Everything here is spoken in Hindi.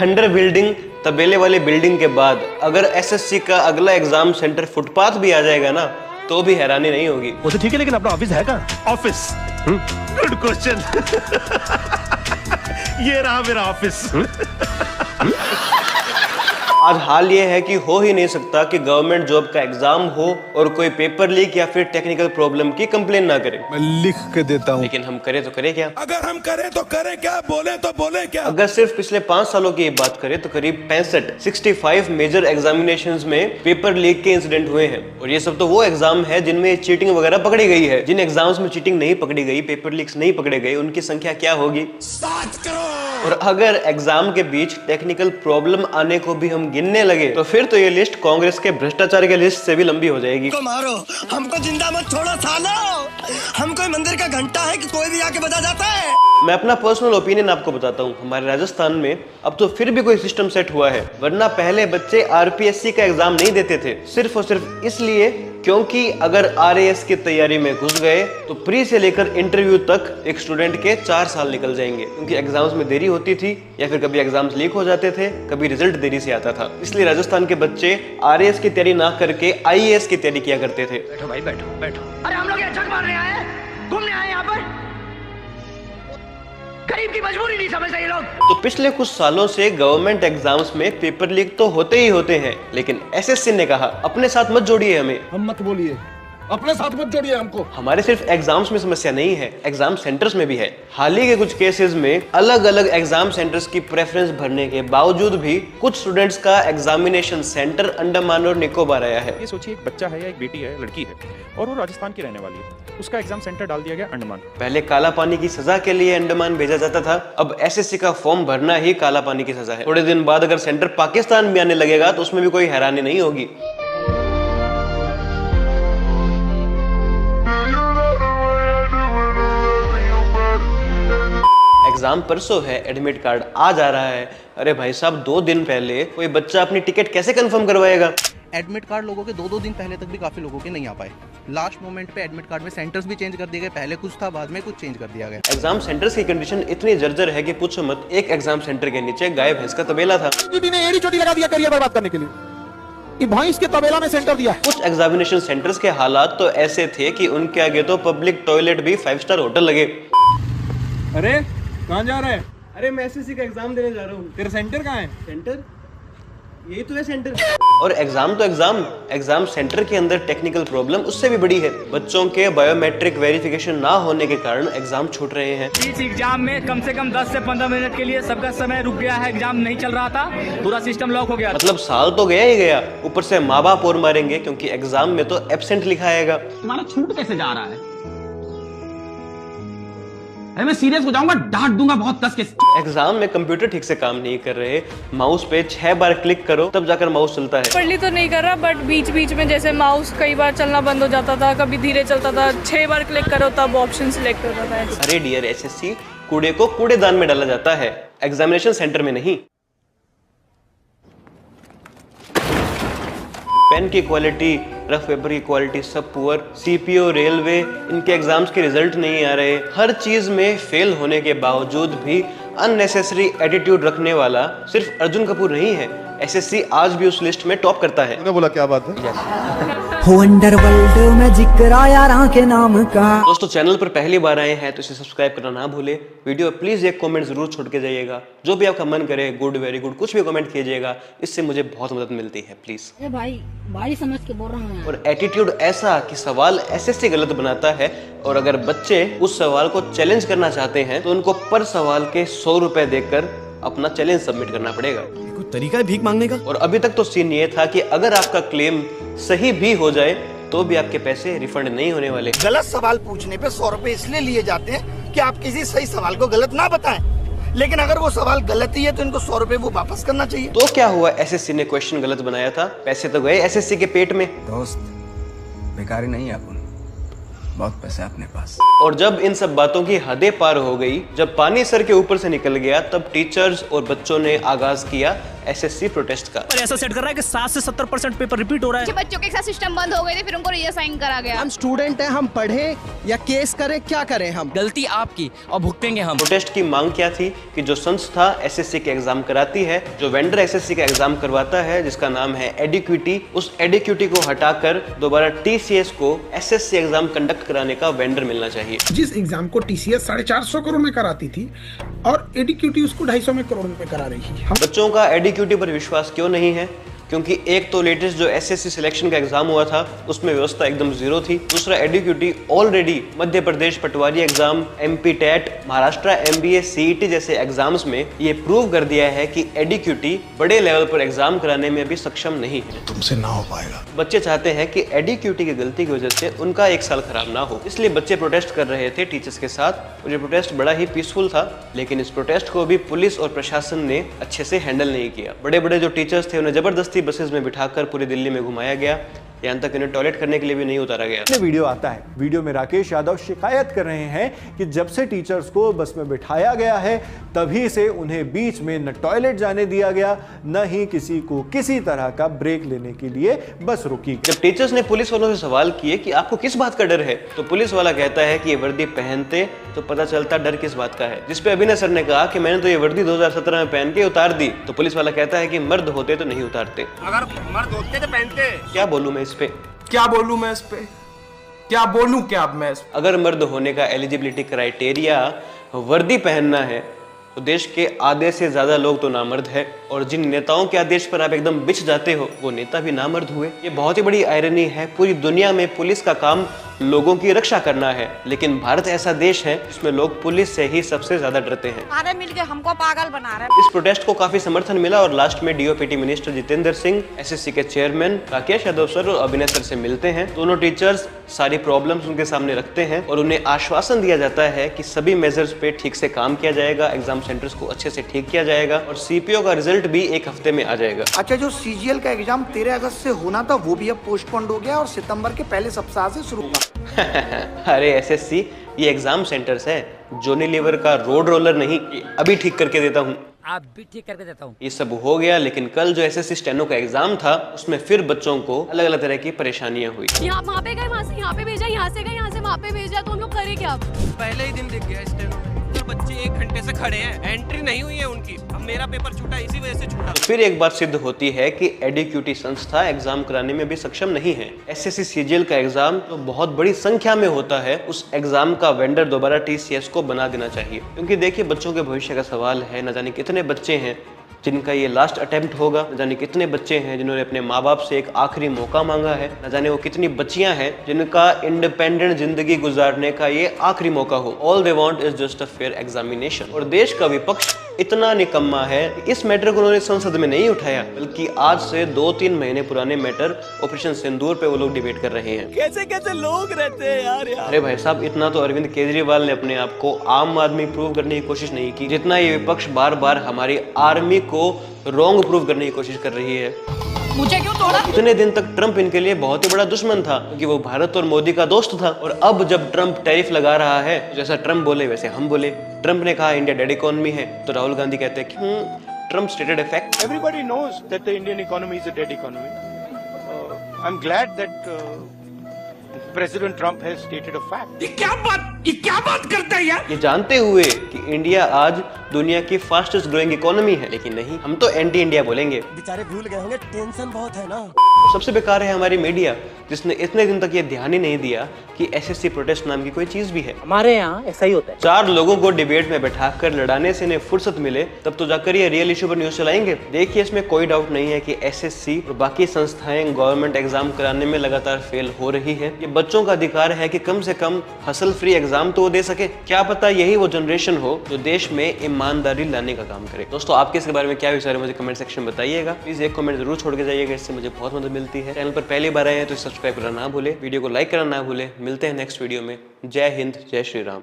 खंडर बिल्डिंग, तबेले वाली बिल्डिंग के बाद अगर एसएससी का अगला एग्जाम सेंटर फुटपाथ भी आ जाएगा ना तो भी हैरानी नहीं होगी। वो तो ठीक है, लेकिन अपना ऑफिस है कहाँ? Office, good question. ये रहा मेरा ऑफिस। आज हाल ये है कि हो ही नहीं सकता कि गवर्नमेंट जॉब का एग्जाम हो और कोई पेपर लीक या फिर टेक्निकल प्रॉब्लम की कंप्लेन ना करे। मैं लिख के देता हूँ। लेकिन हम करें तो करें क्या? अगर हम करें तो करें क्या, बोले तो बोले क्या? अगर सिर्फ पिछले 5 सालों की बात करें तो करीब 65 मेजर एग्जामिनेशंस में पेपर लीक के इंसिडेंट हुए हैं। और ये सब तो वो एग्जाम है जिनमें चीटिंग वगैरह पकड़ी गई है। जिन एग्जाम्स में चीटिंग नहीं पकड़ी गई, पेपर लीक्स नहीं पकड़े गए, उनकी संख्या क्या होगी? 7 करोड़। और अगर एग्जाम के बीच टेक्निकल प्रॉब्लम आने को भी हम गिनने लगे तो फिर तो ये लिस्ट कांग्रेस के भ्रष्टाचार के लिस्ट से भी लंबी हो जाएगी। तो मारो, हमको जिंदा मत छोड़ो सालो। हम कोई मंदिर का घंटा है कि कोई भी आके बजा जाता है। मैं अपना पर्सनल ओपिनियन आपको बताता हूँ। हमारे राजस्थान में अब तो फिर भी कोई सिस्टम सेट हुआ है, वरना पहले बच्चे आरपीएससी का एग्जाम नहीं देते थे सिर्फ और सिर्फ इसलिए क्योंकि अगर आरएएस की तैयारी में घुस गए तो प्री से लेकर इंटरव्यू तक एक स्टूडेंट के 4 साल निकल जाएंगे, क्योंकि एग्जाम्स में देरी होती थी या फिर कभी एग्जाम्स लीक हो जाते थे, कभी रिजल्ट देरी से आता था। इसलिए राजस्थान के बच्चे आरएएस की तैयारी ना करके आईएएस की तैयारी किया करते थे। बैठो भाई, बैठो बैठो। अरे हम लोग यहाँ झक मारने आए हैं, घूमने आए यहाँ पर? गरीब की मजबूरी नहीं समझते ये लोग। तो पिछले कुछ सालों से गवर्नमेंट एग्जाम्स में पेपर लीक तो होते ही होते हैं, लेकिन एसएससी ने कहा अपने साथ मत जोड़िए हमें। हम मत बोलिए, अपने साथ मत जोड़िए हमको। हमारे सिर्फ एग्जाम्स में समस्या नहीं है, एग्जाम सेंटर्स में भी है। हाल ही के कुछ केसेस में अलग अलग एग्जाम सेंटर्स की प्रेफरेंस भरने के बावजूद भी कुछ स्टूडेंट्स का एग्जामिनेशन सेंटर अंडमान और निकोबार आया है। ये सोचिए, एक बच्चा है या एक बेटी है, लड़की है, और वो राजस्थान की रहने वाली है, उसका एग्जाम सेंटर डाल दिया गया अंडमान। पहले काला पानी की सजा के लिए अंडमान भेजा जाता था, अब एसएससी का फॉर्म भरना ही काला पानी की सजा है। थोड़े दिन बाद अगर सेंटर पाकिस्तान में आने लगेगा तो उसमें भी कोई हैरानी नहीं होगी। एग्जाम परसों है, एडमिट कार्ड आज आ रहा है। अरे भाई साहब, 2 दिन पहले कोई बच्चा अपनी टिकट कैसे कंफर्म करवाएगा? एडमिट कार्ड लोगों के 2-2 दिन पहले तक भी काफी लोगों के नहीं आ पाए। लास्ट मोमेंट पे एडमिट कार्ड में सेंटर्स भी चेंज कर दिए गए, पहले कुछ था बाद में कुछ चेंज कर दिया गया। एग्जाम सेंटर्स की कंडीशन इतनी जर्जर है कि पूछो मत। एक एग्जाम सेंटर के नीचे गाय भैंस का तबेला था। दीदी ने एड़ी चोटी लगा दिया करियर बर्बाद करने के लिए, कि भैंस के तबेला में सेंटर दिया। कुछ एग्जामिनेशन सेंटर्स के हालात तो ऐसे थे कि उनके आगे तो पब्लिक टॉयलेट भी 5 स्टार होटल लगे। अरे कहाँ जा रहा है? अरे मैं एसएससी का एग्जाम देने जा रहा हूँ। तेरा सेंटर कहाँ है? सेंटर यही तो है सेंटर। और एग्जाम तो एग्जाम सेंटर के अंदर टेक्निकल प्रॉब्लम उससे भी बड़ी है। बच्चों के बायोमेट्रिक वेरिफिकेशन ना होने के कारण एग्जाम छूट रहे हैं। इस एग्जाम में कम से कम 10 से 15 मिनट के लिए सबका समय रुक गया है, एग्जाम नहीं चल रहा था, पूरा सिस्टम लॉक हो गया। मतलब साल तो गया ही गया, ऊपर से माँ बाप और मारेंगे क्योंकि एग्जाम में तो एब्सेंट लिखा आएगा। तुम्हारा छूट कैसे जा रहा है? अरे मैं सीरियस हो जाऊंगा, डांट दूंगा बहुत कस के। एग्जाम में कंप्यूटर ठीक से काम नहीं कर रहे, माउस पे 6 बार क्लिक करो तब जाकर माउस चलता है। प्रॉपर्ली तो नहीं कर रहा, बट बीच बीच में जैसे माउस कई बार चलना बंद हो जाता था, कभी धीरे चलता था, 6 बार क्लिक करो तब ऑप्शन सिलेक्ट होता था। अरे डियर एसएससी, कूड़े को कूड़ेदान में डाला जाता है, एग्जामिनेशन सेंटर में नहीं। पेन की क्वालिटी, रफ पेपर की क्वालिटी सब पुअर, सीपीओ, रेलवे, इनके एग्जाम्स के रिजल्ट नहीं आ रहे। हर चीज में फेल होने के बावजूद भी अननेसेसरी एटीट्यूड रखने वाला सिर्फ अर्जुन कपूर नहीं है, एसएससी आज भी उस लिस्ट में टॉप करता है। बोला क्या बात है? हो अंडरवर्ल्ड में जिक्र आया रां के नाम का। दोस्तों, चैनल पर पहली बार आए हैं तो इसे सब्सक्राइब करना ना भूले। वीडियो प्लीज एक कमेंट जरूर छोड़ के जाइएगा, जो भी आपका मन करे, गुड, वेरी गुड, कुछ भी कमेंट कीजिएगा, इससे मुझे बहुत मदद मिलती है प्लीज। अरे भाई समझ के बोल रहा हूँ। और एटीट्यूड ऐसा कि सवाल एसएससी गलत बनाता है, और अगर बच्चे उस सवाल को चैलेंज करना चाहते हैं तो उनको पर सवाल के 100 रुपए देकर अपना चैलेंज सबमिट करना पड़ेगा। कोई तरीका है भीख मांगने का? और अभी तक तो सीन ये था कि अगर आपका क्लेम सही भी हो जाए तो भी आपके पैसे रिफंड नहीं होने वाले। गलत सवाल पूछने पे 100 रुपए इसलिए लिए जाते हैं कि आप किसी सही सवाल को गलत ना बताएं, लेकिन अगर वो सवाल गलत ही है तो इनको 100 रुपए वो वापस करना चाहिए। तो क्या हुआ, एसएससी ने क्वेश्चन गलत बनाया था, पैसे तो गए एसएससी के पेट में। दोस्त बेकारी नहीं है, अपन बहुत पैसा अपने पास। और जब इन सब बातों की हदें पार हो गई, जब पानी सर के ऊपर से निकल गया, तब टीचर्स और बच्चों ने आगाज किया एसएससी प्रोटेस्ट का। ऐसा सेट कर रहा है कि 60 से 70% पेपर रिपीट हो रहा है। बच्चों के साथ सिस्टम बंद हो गए थे, फिर उनको रीअसाइन करा गया। हम स्टूडेंट हैं, हम पढ़े या केस करें, क्या करें हम? गलती आपकी और भुगतेंगे हम। प्रोटेस्ट की मांग क्या थी कि जो संस्था एसएससी के एग्जाम कराती है, जो वेंडर एसएससी का एग्जाम करवाता है, जिसका नाम है एडिक्विटी, उस एडिक्विटी को हटाकर दोबारा टीसीएस को एसएससी एग्जाम कंडक्ट कराने का वेंडर मिलना चाहिए। जिस एग्जाम को टीसीएस 450 करोड़ में कराती थी और एडिक्यूटी उसको 250 करोड़ में करा रही है। बच्चों का एडिक्यूटी पर विश्वास क्यों नहीं है? क्योंकि एक तो लेटेस्ट जो एसएससी सिलेक्शन का एग्जाम हुआ था उसमें व्यवस्था एकदम जीरो थी। दूसरा, एडिक्यूटी ऑलरेडी मध्य प्रदेश पटवारी exam, MP TET, Maharashtra MBA, CET जैसे एग्जाम्स में ये प्रूव कर दिया है कि एडिक्यूटी बड़े लेवल पर एग्जाम कराने में भी सक्षम नहीं है। तुमसे ना हो पाएगा। बच्चे चाहते हैं कि एडिक्यूटी की गलती की वजह से उनका एक साल खराब ना हो, इसलिए बच्चे प्रोटेस्ट कर रहे थे टीचर्स के साथ। और ये प्रोटेस्ट बड़ा ही पीसफुल था, लेकिन इस प्रोटेस्ट को भी पुलिस और प्रशासन ने अच्छे से हैंडल नहीं किया। बड़े बड़े जो टीचर्स थे उन्हें जबरदस्ती बसेस में बिठाकर पूरी दिल्ली में घुमाया गया, यहाँ तक इन्हें टॉयलेट करने के लिए भी नहीं उतारा गया। वीडियो आता है, वीडियो में राकेश यादव शिकायत कर रहे हैं कि जब से टीचर्स को बस में बिठाया गया है तभी से उन्हें बीच में न टॉयलेट जाने दिया गया, न ही किसी को किसी तरह का ब्रेक लेने के लिए बस रुकी। जब टीचर्स ने पुलिस वालों से सवाल किए कि आपको किस बात का डर है, तो पुलिस वाला कहता है कि ये वर्दी पहनते तो पता चलता डर किस बात का है। जिसपे अभिनय सर ने कहा कि मैंने तो ये वर्दी 2017 में पहन के उतार दी। तो पुलिस वाला कहता है कि मर्द होते तो नहीं उतारते। अगर मर्द होते तो पहनते। क्या बोलूं मैं इस पे? क्या बोलूं मैं इस पे? क्या बोलूं क्या अब मैं इस पे? अगर मर्द होने का एलिजिबिलिटी क्राइटेरिया वर्दी पहनना है तो देश के आधे से ज्यादा लोग तो नामर्द है, और जिन नेताओं के आदेश पर आप एकदम बिछ जाते हो वो नेता भी नामर्द हुए। ये बहुत ही बड़ी आयरनी है। पूरी दुनिया में पुलिस का काम लोगों की रक्षा करना है, लेकिन भारत ऐसा देश है जिसमें लोग पुलिस से ही सबसे ज्यादा डरते हैं। सारे मिलके हमको पागल बना रहे हैं। इस प्रोटेस्ट को काफी समर्थन मिला और लास्ट में DOPT minister Jitendra Singh, SSC के चेयरमैन राकेश यादव सर और अभिनय सर से मिलते हैं। दोनों टीचर्स सारी प्रॉब्लम्स उनके सामने रखते हैं और उन्हें आश्वासन दिया जाता है कि सभी मेजर्स पे ठीक से काम किया जाएगा, एग्जाम सेंटर्स को अच्छे से ठीक किया जाएगा और सीपीओ का रिजल्ट भी एक हफ्ते में आ जाएगा। अच्छा, जो सीजीएल का एग्जाम 13 अगस्त से होना था वो भी अब पोस्टपोन्ड हो गया और सितंबर के पहले सप्ताह से शुरू होगा। अरे एसएससी, ये एग्जाम सेंटर्स है, जोनी लीवर का रोड रोलर नहीं। अभी ठीक करके देता हूँ। आप भी ठीक करके देता हूँ। ये सब हो गया, लेकिन कल जो एसएससी स्टेनो का एग्जाम था उसमें फिर बच्चों को अलग अलग तरह की परेशानियां हुई। यहाँ वहाँ पे गए, वहाँ से यहाँ पे भेजा, यहाँ से गए, यहाँ से वहाँ पे भेजा, तो हम लोग करें क्या? पहले ही दिन दिख गया स्टेनो में। बच्चे 1 घंटे से खड़े हैं, एंट्री नहीं हुई है उनकी। अब मेरा पेपर छूटा, इसी वजह से छूटा। तो फिर एक बात सिद्ध होती है कि एडिक्यूटी संस्था एग्जाम कराने में भी सक्षम नहीं है। एसएससी सीजीएल का एग्जाम तो बहुत बड़ी संख्या में होता है, उस एग्जाम का वेंडर दोबारा टीसीएस को बना देना चाहिए। क्योंकि देखिए, बच्चों के भविष्य का सवाल है। न जाने कितने बच्चे हैं जिनका ये लास्ट अटेम्प्ट होगा, न जाने कितने बच्चे हैं जिन्होंने अपने माँ बाप से एक आखिरी मौका मांगा है, न जाने वो कितनी बच्चियां हैं जिनका इंडिपेंडेंट जिंदगी गुजारने का ये आखिरी मौका हो। All they want is just a fair examination. और देश का विपक्ष इतना निकम्मा है, इस मैटर को उन्होंने संसद में नहीं उठाया, बल्कि आज से 2-3 महीने पुराने मैटर ऑपरेशन सिंदूर पे वो लोग डिबेट कर रहे हैं। कैसे कैसे लोग रहते हैं यार। अरे भाई साहब, इतना तो अरविंद केजरीवाल ने अपने आप को आम आदमी प्रूव करने की कोशिश नहीं की, जितना ये विपक्ष बार बार हमारी आर्मी को रॉन्ग प्रूव करने की कोशिश कर रही है। मुझे क्यों तोड़ा? इतने दिन तक ट्रंप इनके लिए बहुत ही बड़ा दुश्मन था, क्योंकि वो भारत और मोदी का दोस्त था। और अब जब ट्रंप टैरिफ लगा रहा है, जैसा ट्रंप बोले वैसे हम बोले। ट्रंप ने कहा इंडिया डेड इकोनॉमी है, तो राहुल गांधी कहते हैं कि Trump stated a fact. Everybody knows that the Indian economy is a dead economy. I'm glad that President Trump has stated a fact. ये क्या बात करता है यार? ये जानते हुए कि इंडिया आज दुनिया की फास्टेस्ट ग्रोइंग इकोनॉमी है, लेकिन नहीं, हम तो एंटी इंडिया बोलेंगे। बेचारे भूल गए होंगे, टेंशन बहुत है ना। सबसे बेकार है हमारी मीडिया, जिसने इतने दिन तक ये ध्यान ही नहीं दिया कि एसएससी प्रोटेस्ट नाम की कोई चीज भी है। हमारे यहाँ ऐसा ही होता है। 4 लोगों को डिबेट में बैठाकर लड़ाने से इन्हें फुर्सत मिले तब तो जाकर ये रियल इशू पर न्यूज चलाएंगे। देखिए, इसमें कोई डाउट नहीं है कि एसएससी और बाकी संस्थाएं गवर्नमेंट एग्जाम कराने में लगातार फेल हो रही है। ये बच्चों का अधिकार है कि कम से कम हसल फ्री एग्जाम तो वो दे सके। क्या पता यही वो जनरेशन हो जो देश में ईमानदारी लाने का काम करे। दोस्तों, आपके इसके बारे में क्या विचार है मुझे कमेंट सेक्शन में बताइएगा। प्लीज एक कमेंट जरूर छोड़ के जाइएगा, इससे मुझे बहुत मदद मिलती है। चैनल पर पहली बार आए हैं तो सब्सक्राइब करना ना भूले, वीडियो को लाइक करना ना भूले। मिलते हैं नेक्स्ट वीडियो में। जय हिंद, जय श्री राम।